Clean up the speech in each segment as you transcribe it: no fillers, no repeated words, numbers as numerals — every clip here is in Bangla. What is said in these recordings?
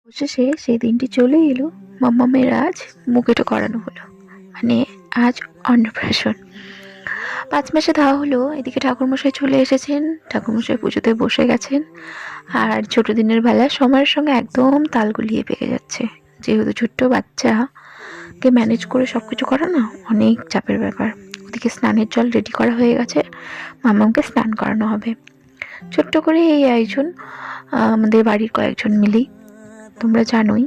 অবশেষে সেই দিনটি চলে এলো। মাম্মামের আজ মুখেটা করানো হলো, মানে আজ অন্নপ্রাশন। 5 মাসে দেওয়া হলো। এদিকে ঠাকুরমশাই চলে এসেছেন, ঠাকুরমশাই পুজোতে বসে গেছেন। আর ছোট দিনের বেলা সময়ের সঙ্গে একদম তাল গুলিয়ে পেকে যাচ্ছে, যেহেতু ছোট্ট বাচ্চাকে ম্যানেজ করে সবকিছু করা না অনেক চাপের ব্যাপার। ওদিকে স্নানের জল রেডি করা হয়ে গেছে, মাম্মামকে স্নান করানো হবে। ছোট্ট করে এই আয়োজন আমাদের বাড়ির কয়েকজন মিলেই। তোমরা জানোই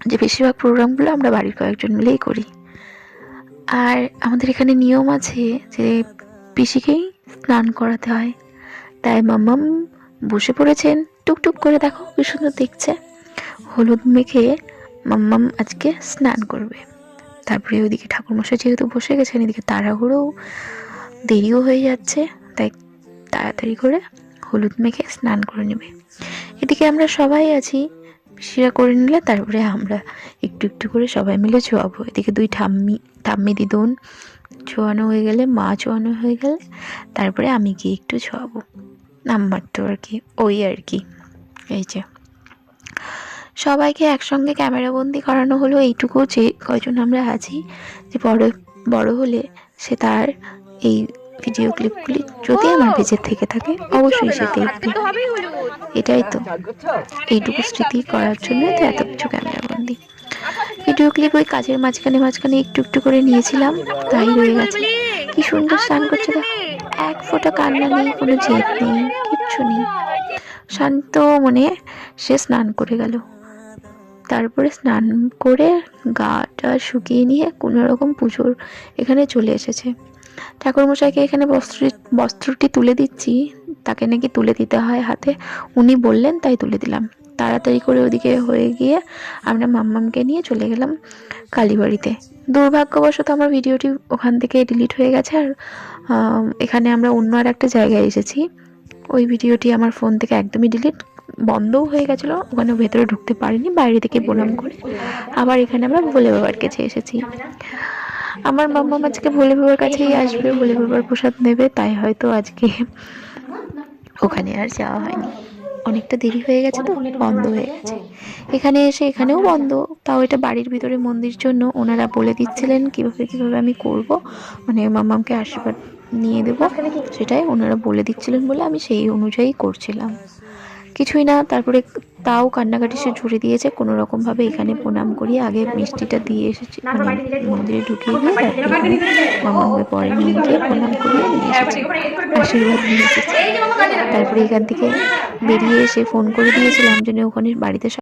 যে বেশিরভাগ প্রোগ্রামগুলো আমরা বাড়ির কয়েকজন মিলেই করি। আর আমাদের এখানে নিয়ম আছে যে পিসিকেই স্নান করাতে হয়, তাই মাম্মাম বসে পড়েছেন। টুকটুক করে দেখো কি সুন্দর দেখছে। হলুদ মেখে মাম্মাম আজকে স্নান করবে। তারপরে ওইদিকে ঠাকুরমশাই যেহেতু বসে গেছেন, এদিকে তাড়াহুড়ো দেরিও হয়ে যাচ্ছে, তাই তাড়াতাড়ি করে হলুদ মেখে স্নান করে নেবে। এদিকে আমরা সবাই আছি, পিসিরা করে নিলে তারপরে আমরা একটু একটু করে সবাই মিলে ছোয়াবো। এদিকে দুই ঠাম্মি দিদুন ছোয়ানো হয়ে গেলে, মা ছোয়ানো হয়ে গেলে তারপরে আমি গিয়ে একটু ছোয়াবো। নাম্বার তো আর কি, ওই আর কি। এই যে সবাইকে একসঙ্গে ক্যামেরা বন্দি করানো হলো, এইটুকু যে কয়জন আমরা আছি, যে বড় হলে সে তার এই ভিডিও ক্লিপগুলি যদি আমার পেজের থেকে থাকে অবশ্যই সে দেখবে। এটাই তো, এইটুকু স্মৃতি করার জন্য তো এত কিছু ক্যামেরা বন্দি। ভিডিও ক্লিপ ওই কাজের মাঝখানে মাঝখানে একটু একটু করে নিয়েছিলাম, তাই রয়ে গেছে। কি সুন্দর স্নান করছে দেখো, এক ফোঁটা কান্না নেই, কোনো জেদ নেই, কিচ্ছু নেই, শান্ত মনে সে স্নান করে গেল। তারপরে স্নান করে গাটা শুকিয়ে নিয়ে কোনো রকম পুজোর এখানে চলে এসেছে। ঠাকুরমশাইকে এখানে বস্ত্রটি তুলে দিচ্ছি, তাকে নাকি তুলে দিতে হয় হাতে, উনি বললেন তাই তুলে দিলাম। তাড়াতাড়ি করে ওদিকে হয়ে গিয়ে আমরা মাম্মামকে নিয়ে চলে গেলাম কালীবাড়িতে। দুর্ভাগ্যবশত আমার ভিডিওটি ওখান থেকে ডিলিট হয়ে গেছে, আর এখানে আমরা অন্য আর একটা জায়গায় এসেছি। ওই ভিডিওটি আমার ফোন থেকে একদমই ডিলিট, বন্ধও হয়ে গেছিলো, ওখানে ভেতরে ঢুকতে পারিনি, বাইরে থেকে প্রণাম করে আবার এখানে আমরা ভোলে বাবার কাছে এসেছি। আমার মাম্মাম আজকে ভোলে বাবার কাছেই আসবে, ভোলে বাবার প্রসাদ নেবে, তাই হয়তো আজকে ওখানে আর যাওয়া হয়নি। অনেকটা দেরি হয়ে গেছে তো বন্ধ হয়ে গেছে। এখানে এসে এখানেও বন্ধ, তাও এটা বাড়ির ভিতরে মন্দির জন্য ওনারা বলে দিচ্ছিলেন কিভাবে কিভাবে আমি করব, মানে মাম্মামকে আশীর্বাদ নিয়ে দেবো, সেটাই ওনারা বলে দিচ্ছিলেন বলে আমি সেই অনুযায়ী করছিলাম, কিছুই না। তারপরে তাও কান্নাকাটি সে জুড়ে দিয়েছে কোনো রকমভাবে। এখানে প্রণাম করিয়ে আগে মিষ্টিটা দিয়ে এসেছি, মানে মন্দিরে ঢুকিয়ে দিয়ে তারপরে মামাকে পরে নিয়ে গিয়ে প্রণাম করিয়ে নিয়ে এসেছি, আশীর্বাদ নিয়ে এসেছি। তারপরে এখান থেকে বেরিয়ে এসে ফোন করে দিয়েছিলাম যে ওখানে বাড়িতে